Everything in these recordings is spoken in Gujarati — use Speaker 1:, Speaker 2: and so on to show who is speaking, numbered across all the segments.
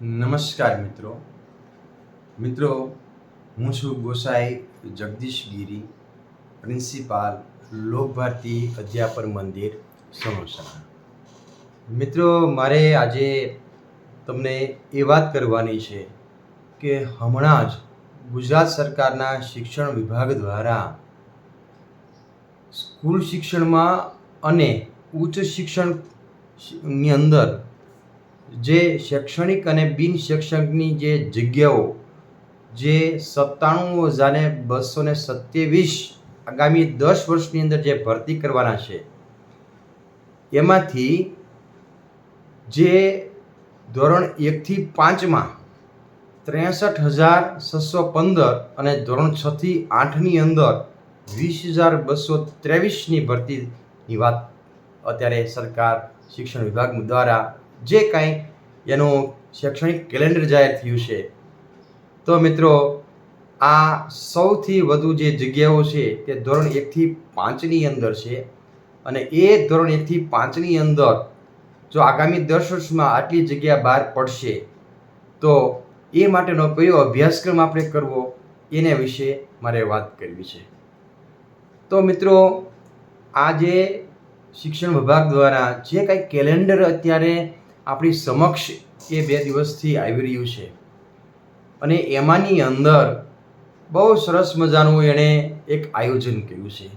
Speaker 1: નમસ્કાર મિત્રો હું છું ગોસાઈ જગદીશ ગીરી, પ્રિન્સિપાલ લોક ભારતી અધ્યાપન મંદિર સમોસા. મિત્રો, મારે આજે તમને એ વાત કરવાની છે કે હમણાં જ ગુજરાત સરકારના શિક્ષણ વિભાગ દ્વારા સ્કૂલ શિક્ષણમાં અને ઉચ્ચ શિક્ષણની અંદર જે શૈક્ષણિક અને બિન શૈક્ષણિકની જે જગ્યાઓ જે 97,227 આગામી 10 વર્ષની અંદર જે ભરતી કરવાના છે, એમાંથી જે ધોરણ 1 થી 5માં 63,615 અને ધોરણ 6 થી 8ની અંદર 20,223ની ભરતીની વાત અત્યારે સરકાર શિક્ષણ વિભાગ દ્વારા જે કાંઈ એનું શૈક્ષણિક કેલેન્ડર જાહેર થયું છે. તો મિત્રો, આ સૌથી વધુ જે જગ્યાઓ છે તે ધોરણ 1 થી 5ની અંદર છે. અને એ ધોરણ 1 થી 5ની અંદર જો આગામી 10 વર્ષમાં આટલી જગ્યા બહાર પડશે તો એ માટેનો કયો અભ્યાસક્રમ આપણે કરવો એના વિશે મારે વાત કરવી છે. તો મિત્રો, આ જે શિક્ષણ વિભાગ દ્વારા જે કાંઈ કેલેન્ડર અત્યારે આપણી સમક્ષ એ 2 દિવસથી આવી રહ્યું છે, અને એમાંની અંદર બહુ સરસ મજાનું એણે એક આયોજન કર્યું છે,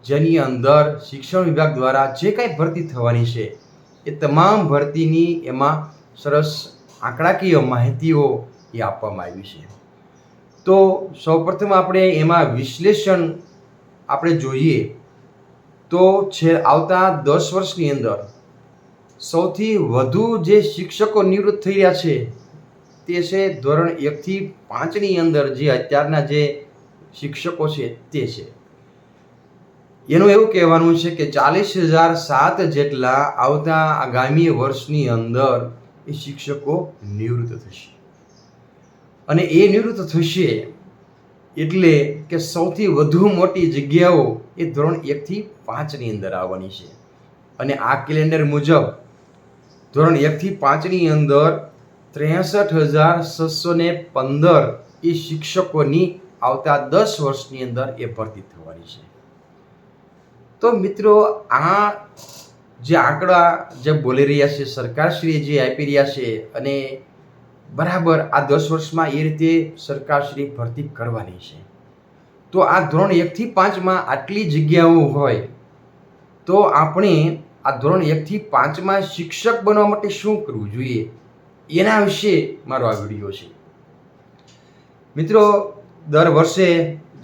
Speaker 1: જેની અંદર શિક્ષણ વિભાગ દ્વારા જે કાંઈ ભરતી થવાની છે એ તમામ ભરતીની એમાં સરસ આંકડાકીય માહિતીઓ એ આપવામાં આવી છે. તો સૌપ્રથમ આપણે એમાં વિશ્લેષણ આપણે જોઈએ તો આવતા 10 વર્ષની અંદર સૌથી વધુ જે શિક્ષકો નિવૃત્ત થઈ રહ્યા છે તે છે ધોરણ 1 થી 5ની અંદર જે અત્યારના જે શિક્ષકો છે તે છે. એનું એવું કહેવાનું છે કે 40,007 જેટલા આવતા આગામી વર્ષની અંદર એ શિક્ષકો નિવૃત્ત થશે. અને એ નિવૃત્ત થશે એટલે કે સૌથી વધુ મોટી જગ્યાઓ એ ધોરણ 1 થી 5ની અંદર આવવાની છે. અને આ કેલેન્ડર મુજબ ધોરણ 1 થી 5ની અંદર 63,615 એ શિક્ષકોની આવતા 10 વર્ષની અંદર એ ભરતી થવાની છે. તો મિત્રો, આ જે આંકડા જે બોલી રહ્યા છે, સરકારશ્રી જે આપી રહ્યા છે, અને બરાબર આ 10 વર્ષમાં એ રીતે સરકારશ્રી ભરતી કરવાની છે. તો આ ધોરણ 1 થી 5માં આટલી જગ્યાઓ હોય તો આપણે આ ધોરણ 1 થી 5માં શિક્ષક બનવા માટે શું કરવું જોઈએ એના વિશે મારો આ વિડીયો છે. મિત્રો, દર વર્ષે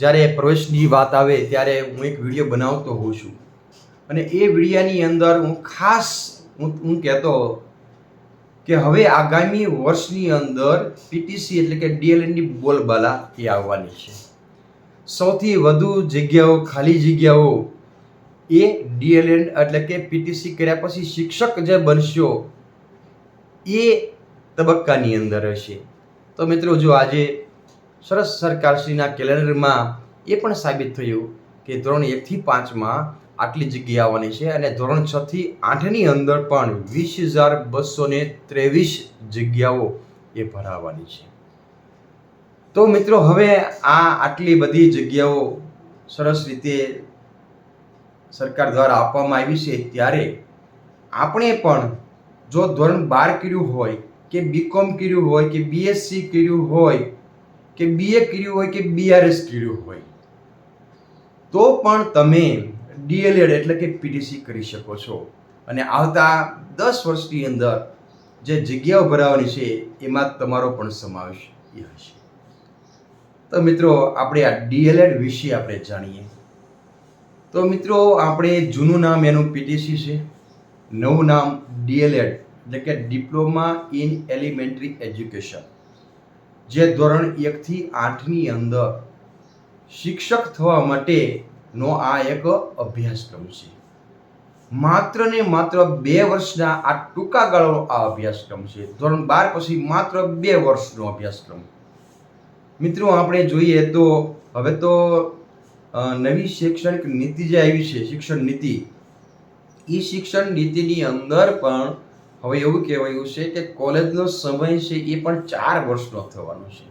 Speaker 1: જ્યારે પ્રવેશની વાત આવે ત્યારે હું એક વિડીયો બનાવતો હોઉં છું, અને એ વિડીયાની અંદર હું ખાસ કહેતો કે હવે આગામી વર્ષની અંદર પીટીસી એટલે કે ડીએલએડની બોલબાલા એ આવવાની છે. સૌથી વધુ જગ્યાઓ, ખાલી જગ્યાઓ એ ડીએલએડ એટલે કે પીટીસી કર્યા પછી શિક્ષક જે બનશો એ તબક્કાની અંદર હશે. તો મિત્રો, જો આજે સરસ સરકારશ્રીના કેલેન્ડરમાં એ પણ સાબિત થયું કે ધોરણ 1 થી 5માં આટલી જગ્યા આવવાની છે, અને ધોરણ 6 થી 8ની અંદર પણ 20,223 જગ્યાઓ એ ભરાવાની છે. તો મિત્રો, હવે આ આટલી બધી જગ્યાઓ સરસ રીતે સરકાર દ્વારા આપવામાં આવી છે, ત્યારે આપણે પણ જો ધોરણ 12 કર્યું હોય કે બીકોમ કર્યું હોય કે બીએસસી કર્યું હોય કે બીએ કર્યું હોય કે બીઆરએસ કર્યું હોય તો પણ તમે ડીએલએડ એટલે કે પીટીસી કરી શકો છો. અને આવતા 10 વર્ષની અંદર જે જગ્યાઓ ભરાવાની છે એમાં તમારો પણ સમાવેશ હશે. તો મિત્રો, આપણે આ ડીએલએડ વિશે આપણે જાણીએ. તો મિત્રો, આપણે જૂનું નામ એનું પીટીસી છે, નવું નામ ડીએલએડ એટલે કે ડિપ્લોમા ઇન એલિમેન્ટરી એજ્યુકેશન, જે ધોરણ 1 થી 8ની અંદર શિક્ષક થવા માટેનો આ એક અભ્યાસક્રમ છે. માત્ર ને માત્ર 2 વર્ષના આ ટૂંકા ગાળાનો આ અભ્યાસક્રમ છે. ધોરણ 12 પછી માત્ર 2 વર્ષનો અભ્યાસક્રમ. મિત્રો, આપણે જોઈએ તો હવે તો નવી શૈક્ષણિક નીતિ જે આવી છે, શિક્ષણ નીતિ, એ શિક્ષણ નીતિની અંદર પણ હવે એવું કહેવાયું છે કે કોલેજનો સમય છે એ પણ 4 વર્ષનો થવાનો છે.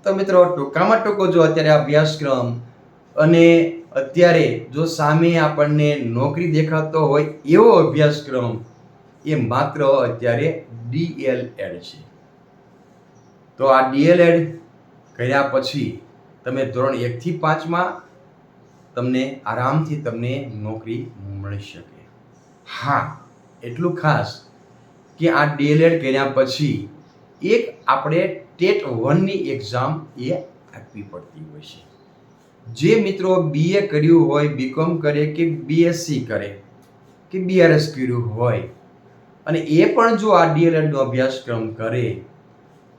Speaker 1: તો મિત્રો ટૂંકામાં ટૂંકો જો અત્યારે અભ્યાસક્રમ અને અત્યારે જો સામે આપણને નોકરી દેખાતો હોય એવો અભ્યાસક્રમ એ માત્ર અત્યારે DLED છે. તો આ DLED કર્યા પછી તમે ધોરણ 1 થી 5માં તમને આરામથી તમને નોકરી મળી શકે. હા, એટલું ખાસ કે આ DLED કર્યા પછી એક આપણે ટેટ 1 ની એક્ઝામ એ આપવી પડતી હોય છે. જે મિત્રો BA કર્યું હોય, BCom કરે કે BSc કરે કે BRS કર્યું હોય અને એ પણ જો આ DLED નો અભ્યાસક્રમ કરે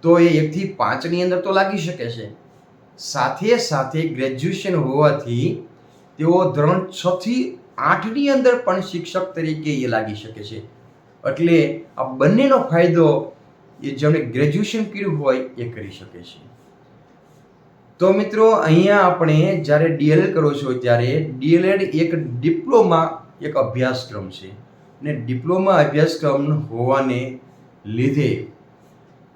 Speaker 1: તો એ 1 થી 5 ની અંદર તો લાગી શકે છે. સાથે સાથે ગ્રેજ્યુએશન હોવાથી તેઓ ધોરણ 6 થી 8 ની અંદર પણ શિક્ષક તરીકે એ લાગી શકે છે. એટલે આ બંનેનો ફાયદો એ જેમણે ગ્રેજ્યુએશન કર્યું હોય એ કરી શકે છે. તો મિત્રો અહીંયા આપણે જ્યારે DLED કરો છો ત્યારે DLED એક ડિપ્લોમા એક અભ્યાસક્રમ છે અને ડિપ્લોમા અભ્યાસક્રમ હોવાને લીધે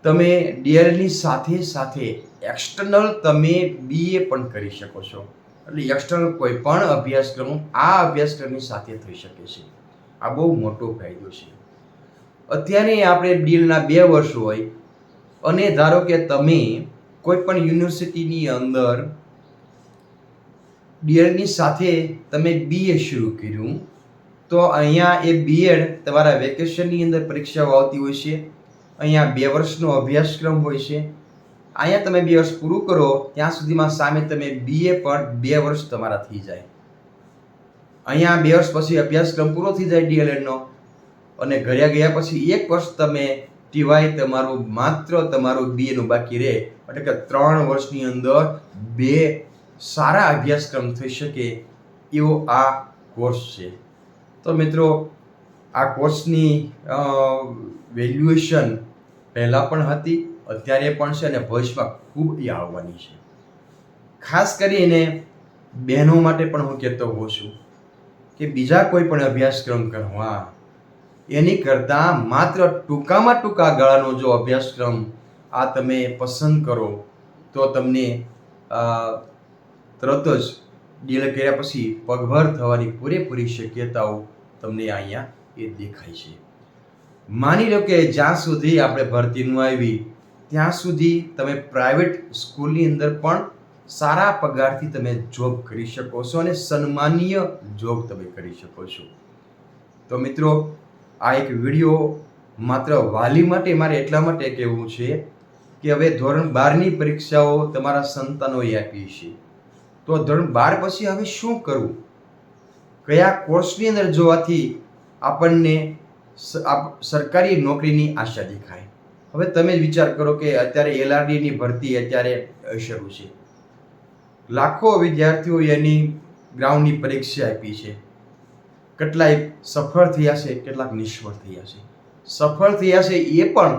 Speaker 1: તમે DLED ની સાથે સાથે એક્સટર્નલ તમે BA પણ કરી શકો છો. એટલે એક્સટર્નલ કોઈ પણ અભ્યાસક્રમ આ અભ્યાસક્રમની સાથે થઈ શકે છે. આ બહુ મોટો ફાયદો છે. અત્યારે આપણે DLEDના 2 વર્ષ હોય અને ધારો કે તમે કોઈ પણ યુનિવર્સિટીની અંદર DLEDની સાથે તમે BA શરૂ કર્યું તો અહીંયા એ BEd તમારા વેકેશનની અંદર પરીક્ષાઓ આવતી હોય છે. અહીંયા 2 વર્ષનો અભ્યાસક્રમ હોય છે. અહીંયા તમે 2 વર્ષ પૂરું કરો ત્યાં સુધીમાં સામે તમે BA પણ 2 વર્ષ તમારા થઈ જાય. અહીંયા 2 વર્ષ પછી અભ્યાસક્રમ પૂરો થઈ જાય DLEDનો અને ઘરે ગયા પછી 1 વર્ષ તમે ટીવાય તમારું માત્ર તમારું BA નું બાકી રહે. એટલે કે 3 વર્ષની અંદર 2 સારા અભ્યાસક્રમ થઈ શકે એવો આ કોર્સ છે. તો મિત્રો આ કોર્સની વેલ્યુએશન પહેલાં પણ હતી, અત્યારે પણ છે અને ભવિષ્યમાં ખૂબ એ આવવાની છે. ખાસ કરીને બહેનો માટે પણ હું કહેતો હોઉં છું કે બીજા કોઈ પણ અભ્યાસક્રમ કરવા એની કરતાં માત્ર ટૂંકામાં ટૂંકા ગાળાનો જો અભ્યાસક્રમ આ તમે પસંદ કરો તો તમને તરત જ DLED કર્યા પછી પગભર થવાની પૂરેપૂરી શક્યતાઓ તમને અહીંયા એ દેખાય છે. માની લો કે જ્યાં સુધી આપણે ભરતીનું આવી ત્યાં સુધી તમે પ્રાઇવેટ સ્કૂલની અંદર પણ સારા પગારથી તમે જોબ કરી શકો છો અને સન્માનીય જોબ તમે કરી શકો છો. તો મિત્રો આ એક વિડીયો માત્ર વાલી માટે મારે એટલા માટે કહેવું છે કે હવે ધોરણ 12ની પરીક્ષાઓ તમારા સંતાનોએ આપી છે. તો ધોરણ 12 પછી હવે શું કરવું, કયા કોર્સની અંદર જોવાથી આપણને સરકારી નોકરીની આશા દેખાય. હવે તમે જ વિચાર કરો કે અત્યારે LRDની ભરતી અત્યારે શરૂ છે. લાખો વિદ્યાર્થીઓ એની ગ્રાઉન્ડની પરીક્ષા આપી છે. કેટલાય સફળ થયા છે, કેટલાક નિષ્ફળ થયા છે. સફળ થયા છે એ પણ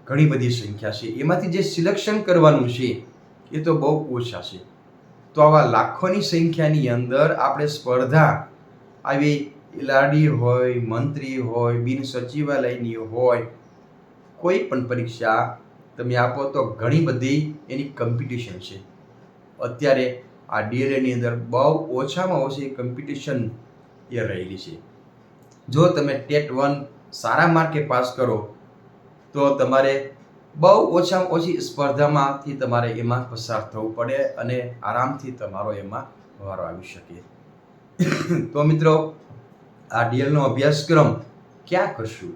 Speaker 1: ઘણી બધી સંખ્યા છે. એમાંથી જે સિલેક્શન કરવાનું છે એ તો બહુ ઓછા છે. તો આવા લાખોની સંખ્યાની અંદર આપણે સ્પર્ધા આવી LRD હોય, મંત્રી હોય, બિન સચિવાલયની હોય, કોઈ પણ પરીક્ષા તમે આપો તો ઘણી બધી એની કોમ્પિટિશન છે. અત્યારે આ DLEDની અંદર બહુ ઓછામાં ઓછી કોમ્પિટિશન એ રહેલી છે. જો તમે ટેટ 1 સારા માર્કે પાસ કરો તો તમારે બહુ ઓછામાં ઓછી સ્પર્ધામાંથી તમારે એમાં પસાર થવું પડે અને આરામથી તમારો એમાં વારો આવી શકે. તો મિત્રો આ DLEDનો અભ્યાસક્રમ ક્યાં કરશું?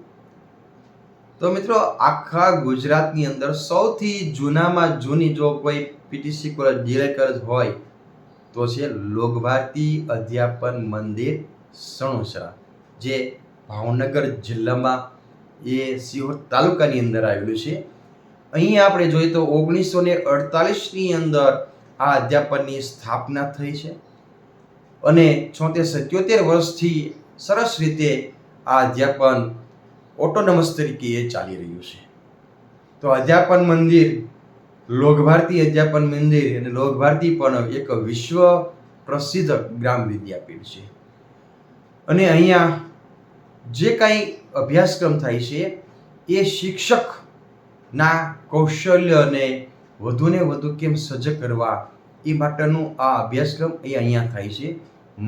Speaker 1: તો મિત્રો આખા ગુજરાતની અંદર સૌથી જૂનામાં જૂની જો કોઈ PTC કોલેજ DLED કોલેજ હોય તો છે લોકભારતી અધ્યાપન મંદિર સણોસરા, જે ભાવનગર જિલ્લામાં એ સિહોર તાલુકાની અંદર આવેલું છે. અહીં આપણે જોઈએ તો 1948ની અંદર આ અધ્યાપનની સ્થાપના થઈ છે અને 76-77 વર્ષથી સરસ રીતે આ અધ્યાપન ઓટોનોમસ તરીકે એ ચાલી રહ્યું છે. તો અધ્યાપન મંદિર, લોકભારતી અધ્યાપન મંદિર અને લોકભારતી પણ એક વિશ્વ પ્રસિદ્ધ ગ્રામ વિદ્યાપીઠ છે. અને અહીંયા જે કાંઈ અભ્યાસક્રમ થાય છે એ શિક્ષકના કૌશલ્યને વધુને વધુ કેમ સજ્જ કરવા એ માટેનું આ અભ્યાસક્રમ એ અહીંયા થાય છે.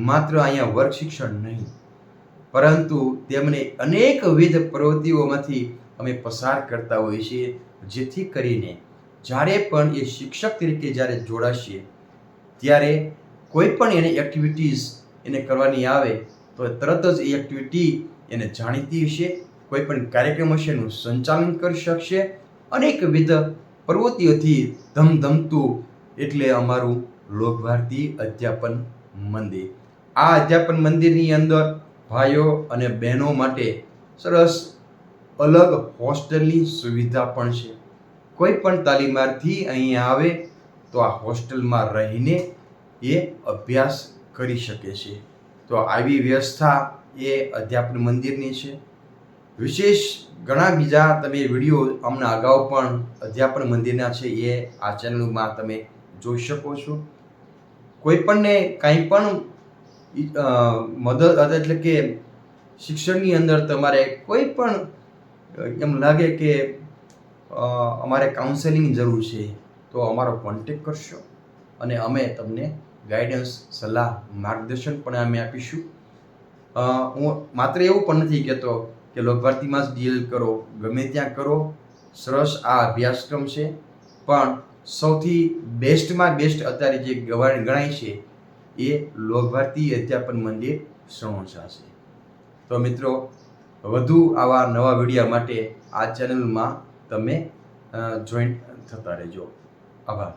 Speaker 1: માત્ર અહીંયા વર્ગ શિક્ષણ નહીં, પરંતુ તેમને અનેકવિધ પ્રવૃત્તિઓમાંથી અમે પસાર કરતા હોઈએ છીએ, જેથી કરીને જ્યારે પણ એ શિક્ષક તરીકે જ્યારે જોડાશે ત્યારે કોઈ પણ એને એક્ટિવિટીઝ એને કરવાની આવે તો તરત જ એ એક્ટિવિટી એને જાણીતી હશે, કોઈ પણ કાર્યક્રમ હશે એનું સંચાલન કરી શકશે. અનેકવિધ પ્રવૃત્તિઓથી ધમધમતું એટલે અમારું લોકભારતી અધ્યાપન મંદિર. આ અધ્યાપન મંદિરની અંદર ભાઈઓ અને બહેનો માટે સરસ અલગ હોસ્ટેલની સુવિધા પણ છે. કોઈ પણ તાલીમાર્થી અહીંયા આવે તો આ હોસ્ટેલમાં રહીને એ અભ્યાસ કરી શકે છે. તો આવી વ્યવસ્થા એ અધ્યાપન મંદિરની છે. વિશેષ ઘણા બીજા તમે વિડીયો હમણાં અગાઉ પણ અધ્યાપન મંદિરના છે એ આ ચેનલમાં તમે જોઈ શકો છો. કોઈ પણને કાંઈ પણ મદદ એટલે કે શિક્ષણની અંદર તમારે કોઈ પણ એમ લાગે કે અમારે કાઉન્સેલિંગની જરૂર છે તો અમારો કોન્ટેક્ટ કરશો અને અમે તમને ગાઈડન્સ, સલાહ, માર્ગદર્શન પણ અમે આપીશું. હું માત્ર એવું પણ નથી કહેતો કે લોકભારતીમાં જ ડીલ કરો, ગમે ત્યાં કરો, સરસ આ અભ્યાસક્રમ છે, પણ સૌથી બેસ્ટમાં બેસ્ટ અત્યારે જે ગણાય છે એ લોકભારતી અધ્યાપન મંદિર સણોસરા છે. તો મિત્રો, વધુ આવા નવા વિડીયો માટે આ ચેનલમાં તમે જોઈન્ટ થતા રહેજો. આભાર.